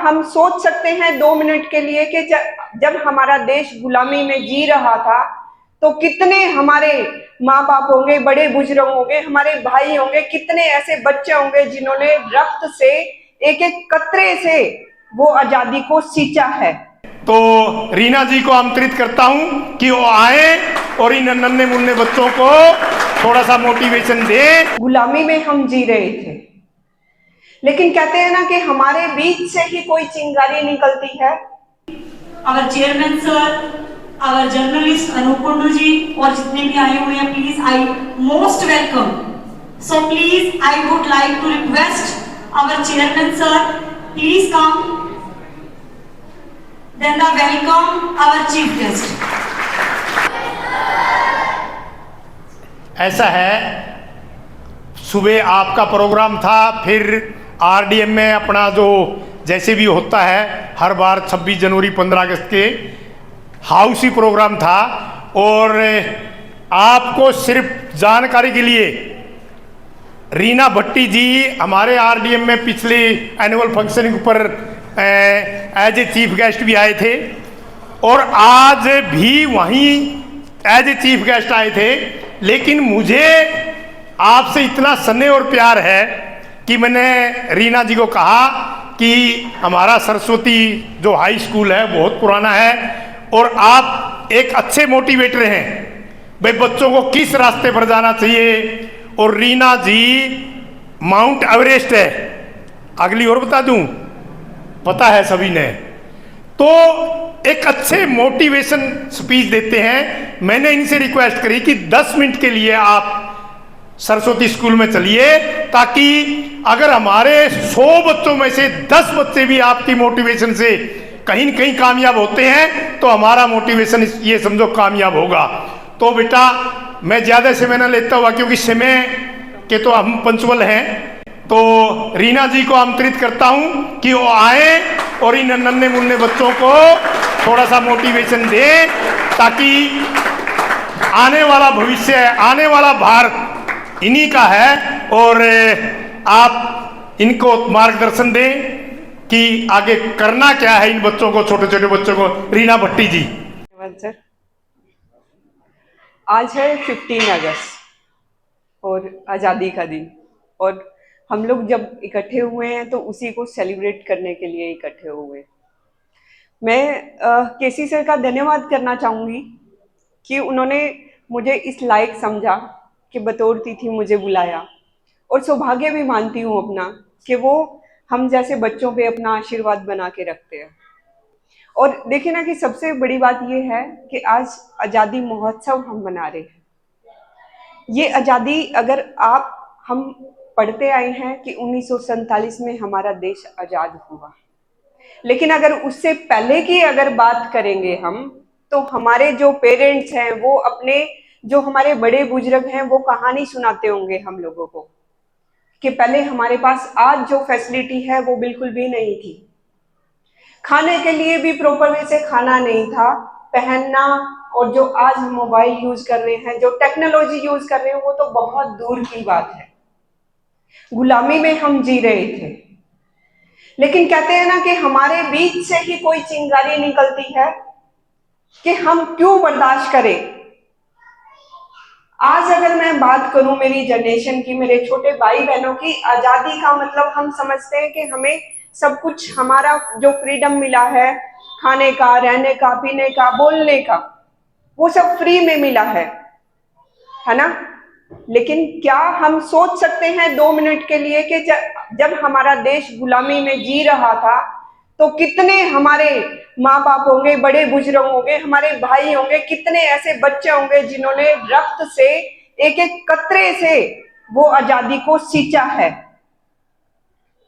हम सोच सकते हैं 2 मिनट के लिए कि जब हमारा देश गुलामी में जी रहा था तो कितने हमारे माँ बाप होंगे, बड़े बुजुर्ग होंगे, हमारे भाई होंगे, कितने ऐसे बच्चे होंगे जिन्होंने रक्त से एक एक कतरे से वो आजादी को सींचा है। तो रीना जी को आमंत्रित करता हूं कि वो आए और इन नन्हे मुन्ने बच्चों को थोड़ा सा मोटिवेशन दे। गुलामी में हम जी रहे थे, लेकिन कहते हैं ना कि हमारे बीच से ही कोई चिंगारी निकलती है। Our chairman sir, our journalist Anup Kundu ji और जितने भी आए हुए हैं, please I most welcome. So please I would like to request our chairman sir, please come. Then the welcome our chief guest. ऐसा है, सुबह आपका प्रोग्राम था, फिर आरडीएम में अपना जो जैसे भी होता है हर बार 26 जनवरी 15 अगस्त के हाउसी प्रोग्राम था। और आपको सिर्फ जानकारी के लिए, रीना भट्टी जी हमारे आरडीएम में पिछले एनुअल फंक्शन के ऊपर एज ए चीफ गेस्ट भी आए थे और आज भी वहीं एज ए चीफ गेस्ट आए थे। लेकिन मुझे आपसे इतना स्नेह और प्यार है कि मैंने रीना जी को कहा कि हमारा सरस्वती जो हाई स्कूल है बहुत पुराना है और आप एक अच्छे मोटिवेटर हैं, भाई बच्चों को किस रास्ते पर जाना चाहिए। और रीना जी माउंट एवरेस्ट है, अगली और बता दूं, पता है सभी ने। तो एक अच्छे मोटिवेशन स्पीच देते हैं। मैंने इनसे रिक्वेस्ट करी कि 10 मिनट के लिए आप सरस्वती स्कूल में चलिए, ताकि अगर हमारे 100 बच्चों में से 10 बच्चे भी आपकी मोटिवेशन से कहीं न कहीं कामयाब होते हैं तो हमारा मोटिवेशन ये समझो कामयाब होगा। तो बेटा मैं ज़्यादा समय न लेता हुआ, क्योंकि समय के तो हम पंचुअल हैं, तो रीना जी को आमंत्रित करता हूं कि वो आए और इन नन्हे मुन्ने बच्चों को थोड़ा सा मोटिवेशन दे, ताकि आने वाला भविष्य, आने वाला भारत इन्हीं का है। और आप इनको मार्गदर्शन दें कि आगे करना क्या है इन बच्चों को, छोटे छोटे बच्चों को। रीना भट्टी जी। धन्यवाद सर। आज है 15 अगस्त और आज़ादी का दिन, और हम लोग जब इकट्ठे हुए हैं तो उसी को सेलिब्रेट करने के लिए इकट्ठे हुए। मैं केसी सर का धन्यवाद करना चाहूँगी कि उन्होंने मुझे इस लायक समझा कि बतौर तिथि मुझे बुलाया, और सौभाग्य भी मानती हूँ अपना कि वो हम जैसे बच्चों पे अपना आशीर्वाद बना के रखते हैं। और देखिए ना कि सबसे बड़ी बात ये है कि आज आज़ादी महोत्सव हम मना रहे हैं। ये आज़ादी अगर हम पढ़ते आए हैं कि 1947 में हमारा देश आज़ाद हुआ, लेकिन अगर उससे पहले की अगर बात करेंगे हम, तो हमारे जो पेरेंट्स हैं वो अपने जो हमारे बड़े बुजुर्ग हैं वो कहानी सुनाते होंगे हम लोगों को कि पहले हमारे पास आज जो फैसिलिटी है वो बिल्कुल भी नहीं थी। खाने के लिए भी प्रॉपर वे से खाना नहीं था, पहनना, और जो आज हम मोबाइल यूज कर रहे हैं, जो टेक्नोलॉजी यूज कर रहे हैं, वो तो बहुत दूर की बात है। गुलामी में हम जी रहे थे, लेकिन कहते हैं ना कि हमारे बीच से ही कोई चिंगारी निकलती है कि हम क्यों बर्दाश्त करें। आज अगर मैं बात करूं मेरी जनरेशन की, मेरे छोटे भाई बहनों की, आजादी का मतलब हम समझते हैं कि हमें सब कुछ, हमारा जो फ्रीडम मिला है खाने का, रहने का, पीने का, बोलने का, वो सब फ्री में मिला है ना। लेकिन क्या हम सोच सकते हैं 2 मिनट के लिए कि जब हमारा देश गुलामी में जी रहा था तो कितने हमारे माँ बाप होंगे, बड़े बुजुर्ग होंगे, हमारे भाई होंगे, कितने ऐसे बच्चे होंगे जिन्होंने रक्त से एक एक कतरे से वो आजादी को सींचा है,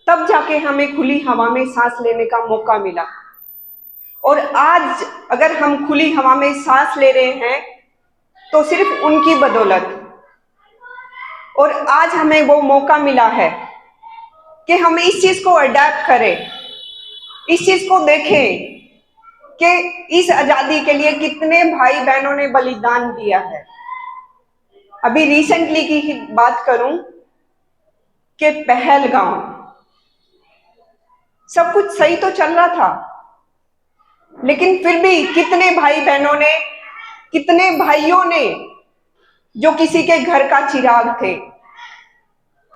तब जाके हमें खुली हवा में सांस लेने का मौका मिला। और आज अगर हम खुली हवा में सांस ले रहे हैं तो सिर्फ उनकी बदौलत। और आज हमें वो मौका मिला है कि हम इस चीज को अडैप्ट करें, इस चीज को देखें कि इस आजादी के लिए कितने भाई बहनों ने बलिदान दिया है। अभी रिसेंटली की ही बात करूं कि पहलगाम, सब कुछ सही तो चल रहा था, लेकिन फिर भी कितने भाई बहनों ने, कितने भाइयों ने, जो किसी के घर का चिराग थे,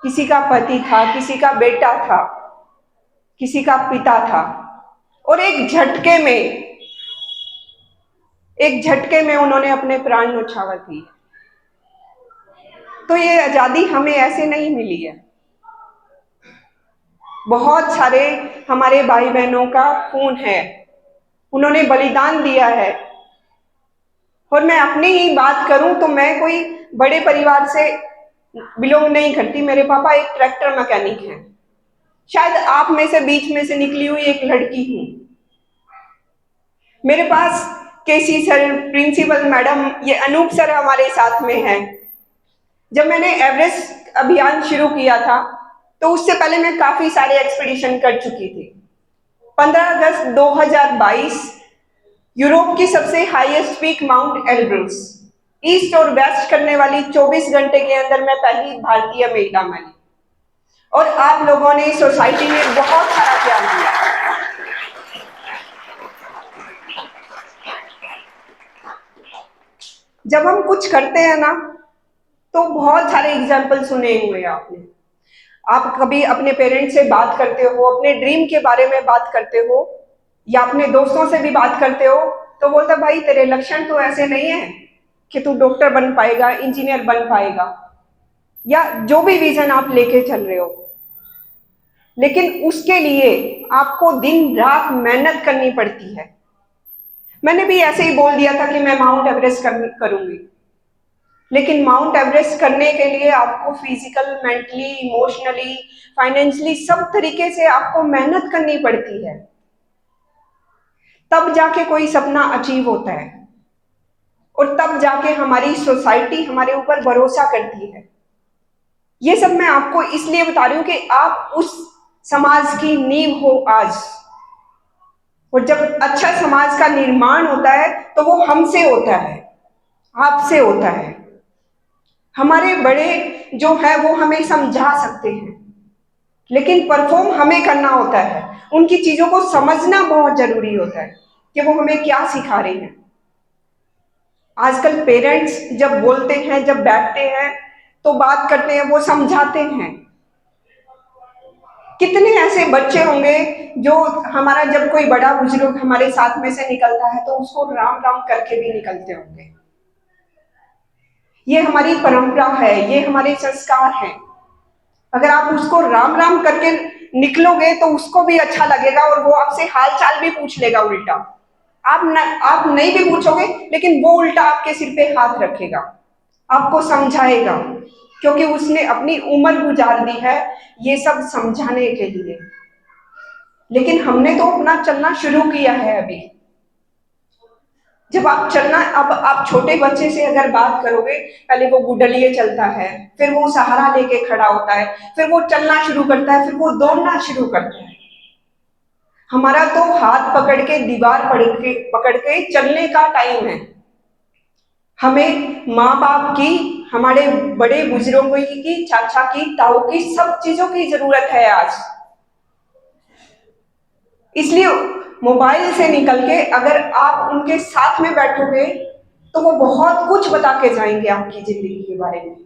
किसी का पति था, किसी का बेटा था, किसी का पिता था, और एक झटके में उन्होंने अपने प्राण न्यौछावर किए। तो ये आजादी हमें ऐसे नहीं मिली है। बहुत सारे हमारे भाई बहनों का खून है, उन्होंने बलिदान दिया है। और मैं अपनी ही बात करूं तो मैं कोई बड़े परिवार से बिलोंग नहीं करती। मेरे पापा एक ट्रैक्टर मैकेनिक हैं। शायद आप में से बीच में से निकली हुई एक लड़की हूं। मेरे पास केसी सर, प्रिंसिपल मैडम, ये अनूप सर हमारे साथ में हैं। जब मैंने एवरेस्ट अभियान शुरू किया था तो उससे पहले मैं काफी सारे एक्सपीडिशन कर चुकी थी। 15 अगस्त 2022 यूरोप की सबसे highest peak mount Elbrus, east और वेस्ट करने वाली 24 घंटे के अंदर मैं पहली भारतीय महिला बनी। और आप लोगों ने सोसाइटी में बहुत सारा प्यार दिया। जब हम कुछ करते हैं ना, तो बहुत सारे एग्जाम्पल सुने हुए आपने। आप कभी अपने पेरेंट्स से बात करते हो, अपने ड्रीम के बारे में बात करते हो, या अपने दोस्तों से भी बात करते हो, तो बोलता भाई तेरे लक्षण तो ऐसे नहीं है कि तू डॉक्टर बन पाएगा, इंजीनियर बन पाएगा, या जो भी विजन आप लेके चल रहे हो। लेकिन उसके लिए आपको दिन रात मेहनत करनी पड़ती है। मैंने भी ऐसे ही बोल दिया था कि मैं माउंट एवरेस्ट करूंगी, लेकिन माउंट एवरेस्ट करने के लिए आपको फिजिकल, मेंटली, इमोशनली, फाइनेंशियली सब तरीके से आपको मेहनत करनी पड़ती है। तब जाके कोई सपना अचीव होता है, और तब जाके हमारी सोसाइटी हमारे ऊपर भरोसा करती है। ये सब मैं आपको इसलिए बता रही हूं कि आप उस समाज की नींव हो आज। और जब अच्छा समाज का निर्माण होता है तो वो हमसे होता है, आपसे होता है। हमारे बड़े जो है वो हमें समझा सकते हैं, लेकिन परफॉर्म हमें करना होता है। उनकी चीजों को समझना बहुत जरूरी होता है कि वो हमें क्या सिखा रहे हैं। आजकल पेरेंट्स जब बोलते हैं, जब बैठते हैं तो बात करते हैं, वो समझाते हैं। कितने ऐसे बच्चे होंगे जो हमारा, जब कोई बड़ा बुजुर्ग हमारे साथ में से निकलता है तो उसको राम राम करके भी निकलते होंगे। ये हमारी परंपरा है, ये हमारे संस्कार हैं। अगर आप उसको राम राम करके निकलोगे तो उसको भी अच्छा लगेगा, और वो आपसे हाल चाल भी पूछ लेगा उल्टा। आप नहीं भी पूछोगे, लेकिन वो उल्टा आपके सिर पे हाथ रखेगा, आपको समझाएगा, क्योंकि उसने अपनी उम्र गुजार दी है ये सब समझाने के लिए। लेकिन हमने तो अपना चलना शुरू किया है अभी। जब आप चलना, अब आप छोटे बच्चे से अगर बात करोगे, पहले वो गुडलिए चलता है, फिर वो सहारा लेके खड़ा होता है, फिर वो चलना शुरू करता है, फिर वो दौड़ना शुरू करता है। हमारा तो हाथ पकड़ के, दीवार पकड़ के चलने का टाइम है। हमें माँ बाप की, हमारे बड़े बुजुर्गों की, चाचा की, ताऊ की, सब चीजों की जरूरत है आज। इसलिए मोबाइल से निकल के अगर आप उनके साथ में बैठोगे तो वो बहुत कुछ बता के जाएंगे आपकी जिंदगी के बारे में।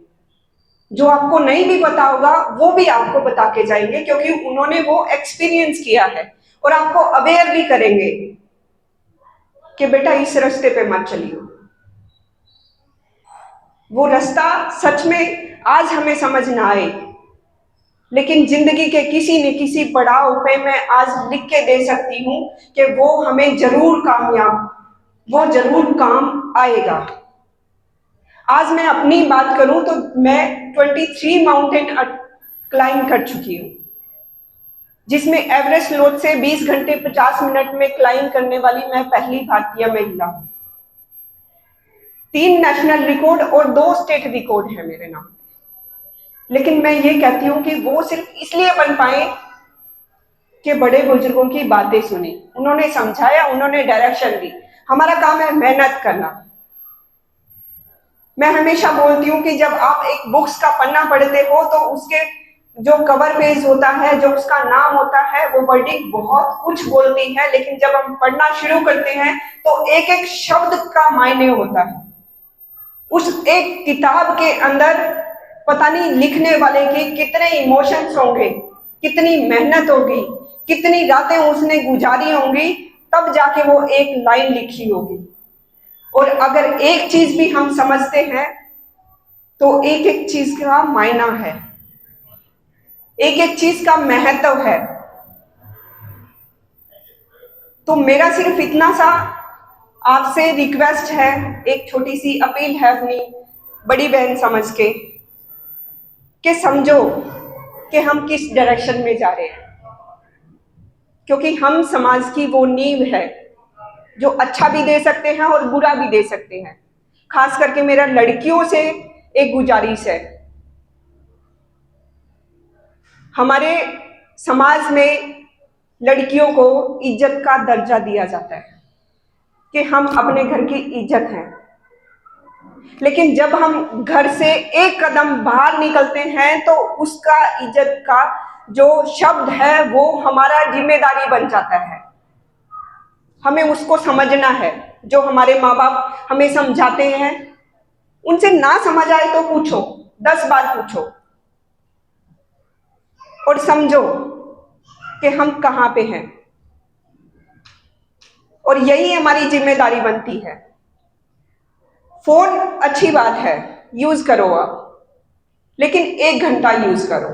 जो आपको नहीं भी पता होगा वो भी आपको बता के जाएंगे, क्योंकि उन्होंने वो एक्सपीरियंस किया है। और आपको अवेयर भी करेंगे कि बेटा इस रास्ते पे मत चलिए। वो रास्ता सच में आज हमें समझ ना आए, लेकिन जिंदगी के किसी न किसी पड़ाव पे मैं आज लिख के दे सकती हूँ कि वो हमें जरूर कामयाब, वो जरूर काम आएगा। आज मैं अपनी बात करूं तो मैं 23 माउंटेन क्लाइंब कर चुकी हूँ, जिसमें एवरेस्ट लोड से 20 घंटे 50 मिनट में क्लाइंब करने वाली मैं पहली भारतीय महिला हूँ। 3 नेशनल रिकॉर्ड और 2 स्टेट रिकॉर्ड है मेरे नाम। लेकिन मैं ये कहती हूँ कि वो सिर्फ इसलिए बन पाए कि बड़े बुजुर्गों की बातें सुनी, उन्होंने समझाया, उन्होंने डायरेक्शन दी। हमारा काम है मेहनत करना। मैं हमेशा बोलती हूँ कि जब आप एक बुक्स का पन्ना पढ़ते हो तो उसके जो कवर पेज होता है, जो उसका नाम होता है, वो वर्डिंग बहुत कुछ बोलती है, लेकिन जब हम पढ़ना शुरू करते हैं तो एक एक शब्द का मायने होता है। उस एक किताब के अंदर पता नहीं लिखने वाले के कितने इमोशंस होंगे, कितनी मेहनत होगी, कितनी रातें उसने गुजारी होंगी, तब जाके वो एक लाइन लिखी होगी। और अगर एक चीज भी हम समझते हैं तो एक एक चीज का मायना है, एक एक चीज का महत्व है। तो मेरा सिर्फ इतना सा आपसे रिक्वेस्ट है, एक छोटी सी अपील है अपनी बड़ी बहन समझ के, कि समझो कि हम किस डायरेक्शन में जा रहे हैं, क्योंकि हम समाज की वो नींव है जो अच्छा भी दे सकते हैं और बुरा भी दे सकते हैं। खास करके मेरा लड़कियों से एक गुजारिश है, हमारे समाज में लड़कियों को इज्जत का दर्जा दिया जाता है कि हम अपने घर की इज्जत हैं, लेकिन जब हम घर से एक कदम बाहर निकलते हैं तो उसका इज्जत का जो शब्द है वो हमारा जिम्मेदारी बन जाता है। हमें उसको समझना है। जो हमारे माँ बाप हमें समझाते हैं, उनसे ना समझ आए तो पूछो, 10 बार पूछो और समझो कि हम कहाँ पे हैं, और यही हमारी जिम्मेदारी बनती है। फोन अच्छी बात है, यूज करो आप, लेकिन 1 घंटा यूज करो।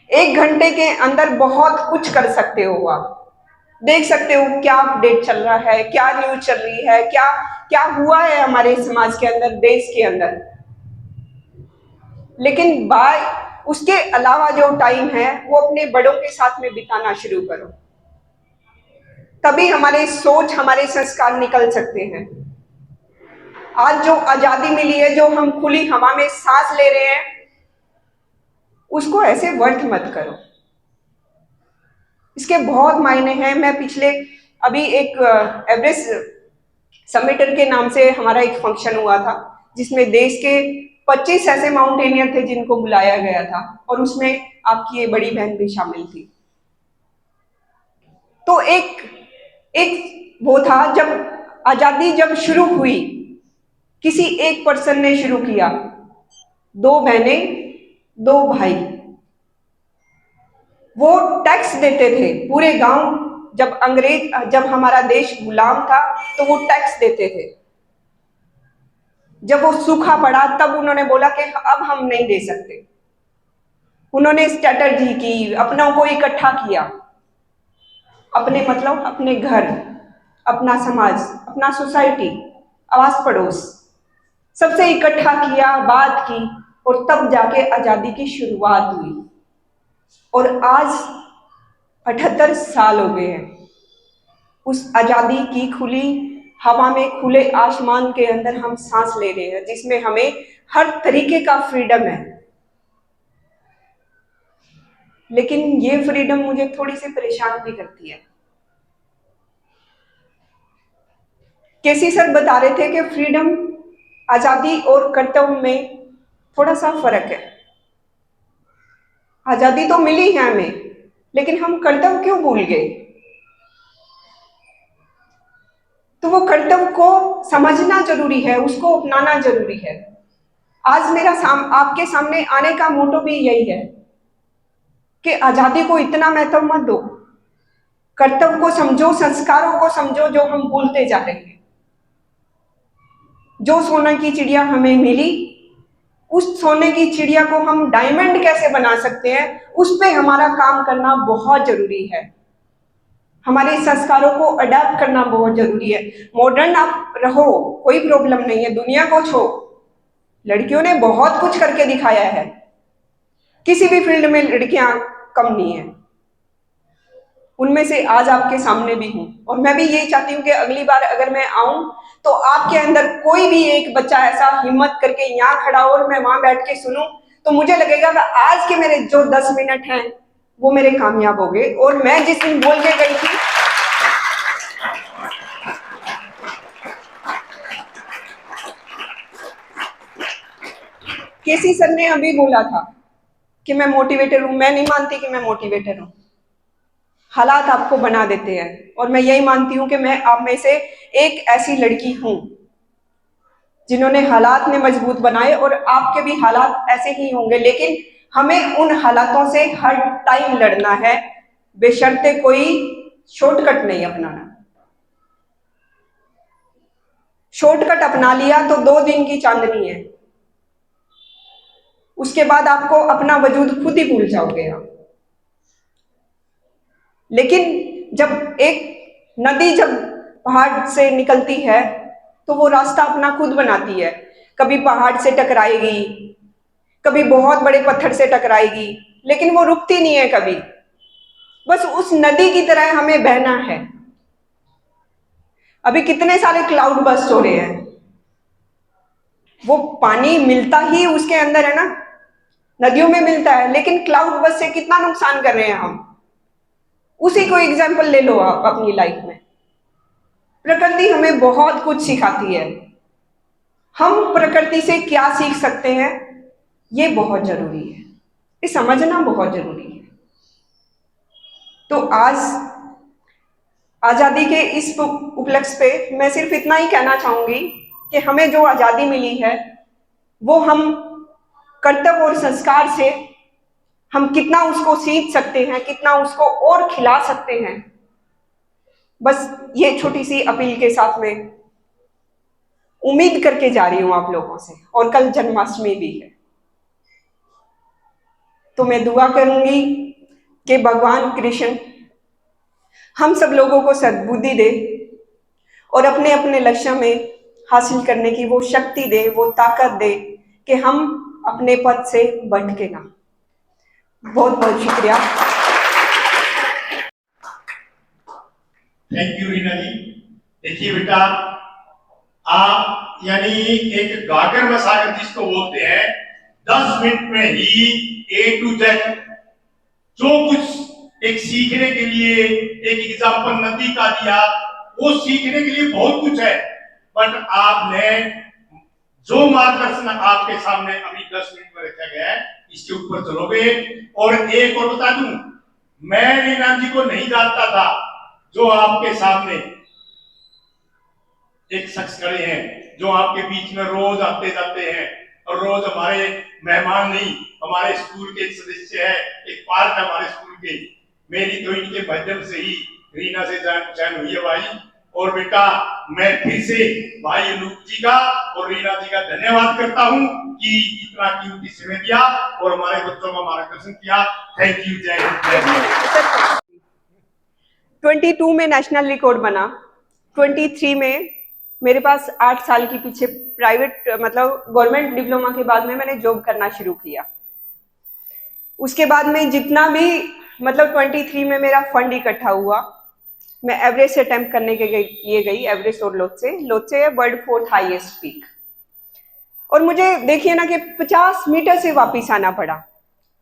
1 घंटे के अंदर बहुत कुछ कर सकते हो आप। देख सकते हो क्या अपडेट चल रहा है, क्या न्यूज चल रही है, क्या क्या हुआ है हमारे समाज के अंदर, देश के अंदर। लेकिन बाय उसके अलावा जो टाइम है वो अपने बड़ों के साथ में बिताना शुरू करो, तभी हमारे सोच, हमारे संस्कार निकल सकते हैं। आज जो आजादी मिली है, जो हम खुली हवा में सांस ले रहे हैं, उसको ऐसे व्यर्थ मत करो। इसके बहुत मायने हैं। मैं पिछले अभी एक एवरेस्ट समिटर के नाम से हमारा एक फंक्शन हुआ था, जिसमें देश के 25 ऐसे माउंटेनियर थे जिनको बुलाया गया था, और उसमें आपकी ये बड़ी बहन भी शामिल थी। तो एक वो था, जब आजादी जब शुरू हुई, किसी एक पर्सन ने शुरू किया, 2 बहनें 2 भाई, वो टैक्स देते थे पूरे गांव। जब हमारा देश गुलाम था तो वो टैक्स देते थे। जब वो सूखा पड़ा तब उन्होंने बोला कि अब हम नहीं दे सकते। उन्होंने स्ट्रैटेजी की, अपनों को इकट्ठा किया, अपने मतलब अपने घर, अपना समाज, अपना सोसाइटी, आस पड़ोस, सबसे इकट्ठा किया, बात की, और तब जाके आजादी की शुरुआत हुई। और आज 78 साल हो गए हैं उस आजादी की खुली हवा में, खुले आसमान के अंदर हम सांस ले रहे हैं, जिसमें हमें हर तरीके का फ्रीडम है। लेकिन ये फ्रीडम मुझे थोड़ी सी परेशान भी करती है। केसी सर बता रहे थे कि फ्रीडम, आजादी और कर्तव्य में थोड़ा सा फर्क है। आजादी तो मिली है हमें, लेकिन हम कर्तव्य क्यों भूल गए? तो वो कर्तव्य को समझना जरूरी है, उसको अपनाना जरूरी है। आज मेरा आपके सामने आने का मोटो भी यही है कि आजादी को इतना महत्व मत दो, कर्तव्य को समझो, संस्कारों को समझो जो हम भूलते जा रहे हैं। जो सोने की चिड़िया हमें मिली, उस सोने की चिड़िया को हम डायमंड कैसे बना सकते हैं, उस पे हमारा काम करना बहुत जरूरी है। हमारे संस्कारों को अडॉप्ट करना बहुत जरूरी है। मॉडर्न आप रहो, कोई प्रॉब्लम नहीं है, दुनिया को छो। लड़कियों ने बहुत कुछ करके दिखाया है, किसी भी फील्ड में लड़कियां कम नहीं है। उनमें से आज आपके सामने भी हूं, और मैं भी यही चाहती हूं कि अगली बार अगर मैं आऊं तो आपके अंदर कोई भी एक बच्चा ऐसा हिम्मत करके यहाँ खड़ा हो और मैं वहां बैठ के सुनूं, तो मुझे लगेगा कि आज के मेरे जो 10 मिनट हैं वो मेरे कामयाब हो गए। और मैं जिस दिन बोल के गई थी, केसी सर ने अभी बोला था कि मैं मोटिवेटर हूं, मैं नहीं मानती कि मैं मोटिवेटर हूं। हालात आपको बना देते हैं, और मैं यही मानती हूं कि मैं आप में से एक ऐसी लड़की हूं जिन्होंने हालात ने मजबूत बनाए, और आपके भी हालात ऐसे ही होंगे, लेकिन हमें उन हालातों से हर टाइम लड़ना है, बेशर्ते कोई शॉर्टकट नहीं अपनाना। शॉर्टकट अपना लिया तो 2 दिन की चांदनी है, उसके बाद आपको अपना वजूद खुद ही भूल जाओगे आप। लेकिन जब एक नदी जब पहाड़ से निकलती है तो वो रास्ता अपना खुद बनाती है। कभी पहाड़ से टकराएगी, कभी बहुत बड़े पत्थर से टकराएगी, लेकिन वो रुकती नहीं है कभी। बस उस नदी की तरह हमें बहना है। अभी कितने सारे क्लाउड बर्स्ट हो रहे हैं, वो पानी मिलता ही उसके अंदर है ना, नदियों में मिलता है, लेकिन क्लाउड बर्स्ट से कितना नुकसान कर रहे हैं हम। उसी को एग्जाम्पल ले लो आप अपनी लाइफ में। प्रकृति हमें बहुत कुछ सिखाती है, हम प्रकृति से क्या सीख सकते हैं ये बहुत जरूरी है, ये समझना बहुत जरूरी है। तो आज आजादी के इस उपलक्ष्य पे मैं सिर्फ इतना ही कहना चाहूंगी कि हमें जो आजादी मिली है वो हम कर्तव्य और संस्कार से हम कितना उसको सीख सकते हैं, कितना उसको और खिला सकते हैं। बस ये छोटी सी अपील के साथ में उम्मीद करके जा रही हूं आप लोगों से। और कल जन्माष्टमी भी है, तो मैं दुआ करूंगी कि भगवान कृष्ण हम सब लोगों को सद्बुद्धि दे और अपने अपने लक्ष्य में हासिल करने की वो शक्ति दे, वो ताकत दे कि हम अपने पद से भटके ना। बहुत बहुत शुक्रिया। थैंक यू रीना जी। देखिए बेटा, आप यानी एक गागर मसागर जिसको बोलते हैं, 10 मिनट में ही A to Z जो कुछ एक सीखने के लिए एक एग्जाम्पल नदी का दिया, वो सीखने के लिए बहुत कुछ है, बट आपने जो मार्गदर्शन आपके सामने अभी 10 मिनट में रखा गया है, इसके ऊपर चलोगे। और एक और बता दूं, मैं रीना जी को नहीं जानता था, जो आपके सामने एक शख्स खड़े हैं जो आपके बीच में रोज आते जाते हैं, और रोज हमारे मेहमान नहीं, हमारे स्कूल के एक सदस्य है, एक पार्ट है हमारे स्कूल के। मेरी तो इनके माध्यम से ही रीना से जान हुई है भाई। और बेटा, मैं फिर से भाई अनूप जी का और रीना जी का धन्यवाद करता हूं कि इतना कीमती समय दिया और हमारे बच्चों का मार्गदर्शन किया। Thank you. जय हिंद। 22 में नेशनल रिकॉर्ड बना, 23 में मेरे पास 8 साल के पीछे प्राइवेट मतलब गवर्नमेंट डिप्लोमा के बाद में मैंने जॉब करना शुरू किया। उसके बाद में जितना भी मतलब 23 में मेरा फंड इकट्ठा हुआ, मैं एवरेस्ट से अटेम्प्ट करने के लिए गई। एवरेस्ट और लोत्से है वर्ल्ड 4th हाईएस्ट पीक। और मुझे देखिए ना कि 50 मीटर से वापिस आना पड़ा।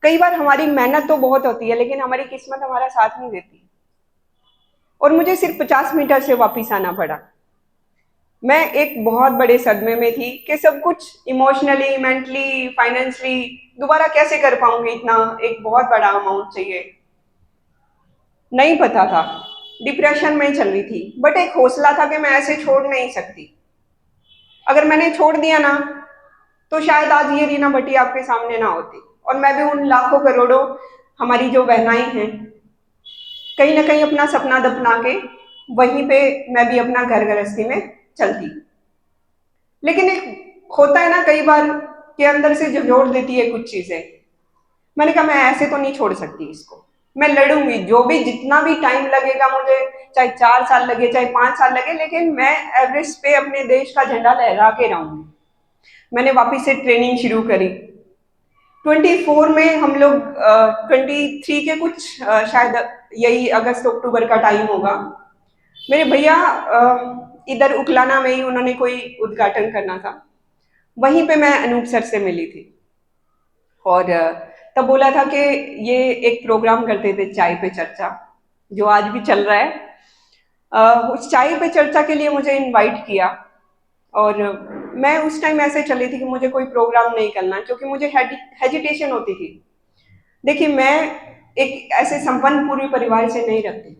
कई बार हमारी मेहनत तो बहुत होती है, लेकिन हमारी किस्मत हमारा साथ नहीं देती, और मुझे सिर्फ 50 मीटर से वापिस आना पड़ा। मैं एक बहुत बड़े सदमे में थी कि सब कुछ इमोशनली, मेंटली, फाइनेंशियली दोबारा कैसे कर पाऊंगी, इतना एक बहुत बड़ा अमाउंट चाहिए, नहीं पता था। डिप्रेशन में चल रही थी, बट एक हौसला था कि मैं ऐसे छोड़ नहीं सकती। अगर मैंने छोड़ दिया ना तो शायद आज ये रीना भट्टी आपके सामने ना होती, और मैं भी उन लाखों करोड़ों हमारी जो बहनाई हैं कहीं ना कहीं अपना सपना दफना के वहीं पे मैं भी अपना घर गृहस्थी में चलती। लेकिन एक होता है ना कई बार के अंदर से झकझोर देती है कुछ चीजें। मैंने कहा मैं ऐसे तो नहीं छोड़ सकती इसको, मैं लड़ूंगी, जो भी जितना भी टाइम लगेगा मुझे, चाहे 4 साल लगे चाहे 5 साल लगे, लेकिन मैं एवरेस्ट पे अपने देश का झंडा लहरा के रहूंगी। मैंने वापस से ट्रेनिंग शुरू करी। 24 में हम लोग 23 के कुछ शायद यही अगस्त अक्टूबर का टाइम होगा, मेरे भैया इधर उकलाना में ही उन्होंने कोई उद्घाटन करना था, वहीं पे मैं अनूप सर से मिली थी। और तब बोला था कि ये एक प्रोग्राम करते थे चाय पे चर्चा, जो आज भी चल रहा है। उस चाय पे चर्चा के लिए मुझे इनवाइट किया, और मैं उस टाइम ऐसे चली थी कि मुझे कोई प्रोग्राम नहीं करना, क्योंकि मुझे हेजिटेशन होती थी। देखिए, मैं एक ऐसे संपन्न पूर्व परिवार से नहीं रखती।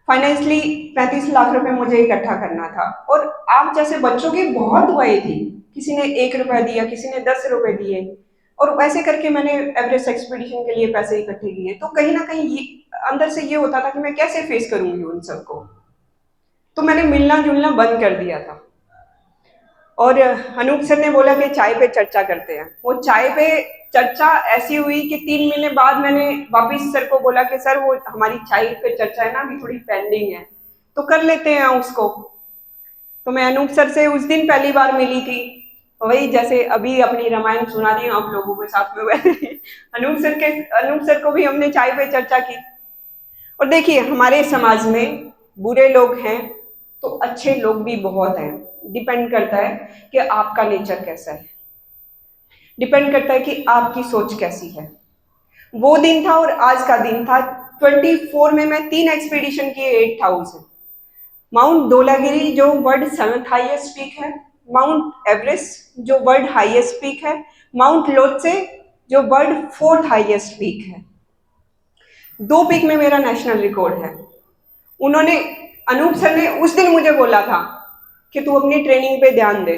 फाइनेंशियली 35 लाख रुपए मुझे इकट्ठा करना था और आप जैसे बच्चों की बहुत दुआएं थी। किसी ने 1 रुपया दिया, किसी ने 10 रुपए दिए और वैसे करके मैंने एवरेस्ट एक्सपीडिशन के लिए पैसे इकट्ठे किए। तो कहीं ना कहीं ये अंदर से ये होता था कि मैं कैसे फेस करूंगी उन सबको। तो मैंने मिलना जुलना बंद कर दिया था। और अनूप सर ने बोला कि चाय पे चर्चा करते हैं। वो चाय पे चर्चा ऐसी हुई कि 3 महीने बाद मैंने वापिस सर को बोला कि सर वो हमारी चाय पे चर्चा है ना, अभी थोड़ी पेंडिंग है, तो कर लेते हैं उसको। तो मैं अनूप सर से उस दिन पहली बार मिली थी, वही जैसे अभी अपनी रामायण सुना रही हूँ आप लोगों के साथ में वैसे अनूप सर को भी हमने चाय पे चर्चा की। और देखिए, हमारे समाज में बुरे लोग हैं तो अच्छे लोग भी बहुत हैं। डिपेंड करता है कि आपका नेचर कैसा है, डिपेंड करता है कि आपकी सोच कैसी है। वो दिन था और आज का दिन था। 24 में मैं 3 एक्सपीडिशन किए 8000। माउंट धौलागिरी जो वर्ल्ड 7th हाईएस्ट पीक है, माउंट एवरेस्ट जो वर्ल्ड हाईएस्ट पीक है, माउंट लोत्से जो वर्ल्ड 4th हाईएस्ट पीक है। 2 पीक में मेरा नेशनल रिकॉर्ड है। उन्होंने, अनूप सर ने उस दिन मुझे बोला था कि तू अपनी ट्रेनिंग पे ध्यान दे,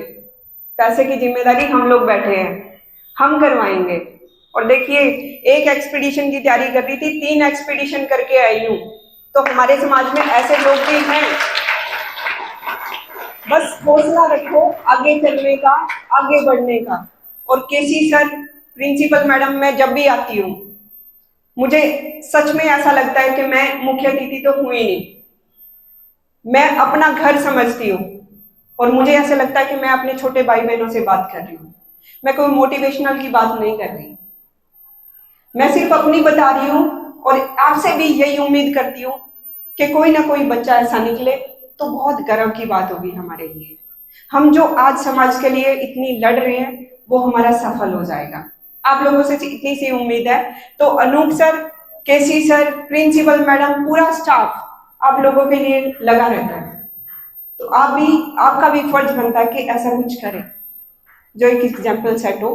पैसे की जिम्मेदारी हम लोग बैठे हैं, हम करवाएंगे। और देखिए, एक एक्सपीडिशन की तैयारी कर रही थी, 3 एक्सपीडिशन करके आई हूँ। तो हमारे समाज में ऐसे लोग भी हैं। बस हौसला रखो आगे चलने का, आगे बढ़ने का। और केसी सर, प्रिंसिपल मैडम, मैं जब भी आती हूँ मुझे सच में ऐसा लगता है कि मैं मुख्य अतिथि तो हुई नहीं, मैं अपना घर समझती हूँ। और मुझे ऐसा लगता है कि मैं अपने छोटे भाई बहनों से बात कर रही हूँ, मैं कोई मोटिवेशनल की बात नहीं कर रही, मैं सिर्फ अपनी बता रही हूँ। और आपसे भी यही उम्मीद करती हूँ कि कोई ना कोई बच्चा ऐसा निकले तो बहुत गर्व की बात होगी हमारे लिए। हम जो आज समाज के लिए इतनी लड़ रहे हैं वो हमारा सफल हो जाएगा। आप लोगों से इतनी सी उम्मीद है। तो अनूप सर, केसी सर, प्रिंसिपल मैडम, पूरा स्टाफ आप लोगों के लिए लगा रहता है। तो आपका भी फर्ज बनता है कि ऐसा कुछ करें जो एक एग्जाम्पल सेट हो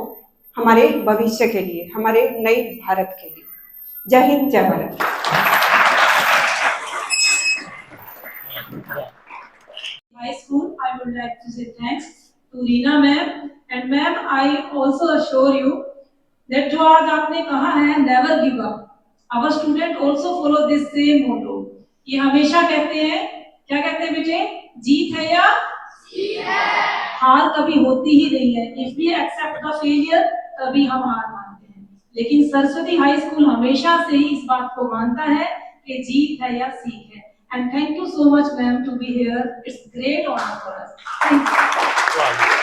हमारे भविष्य के लिए, हमारे नए भारत के लिए। जय हिंद, जय Bharat. High school, I would like to say thanks to Reena ma'am, and ma'am, I also assure you that जो आज आपने कहा है never give up, our student also follow this same motto। ये हमेशा कहते हैं, क्या कहते हैं बेटे, जीत है या हार कभी होती ही नहीं है। If we accept the failure, तभी हम हार मानते हैं। लेकिन सरस्वती हाई स्कूल हमेशा से ही इस बात को मानता है कि जीत है या सीख है। And thank you so much, ma'am, to be here. It's great honor for us. Thank you.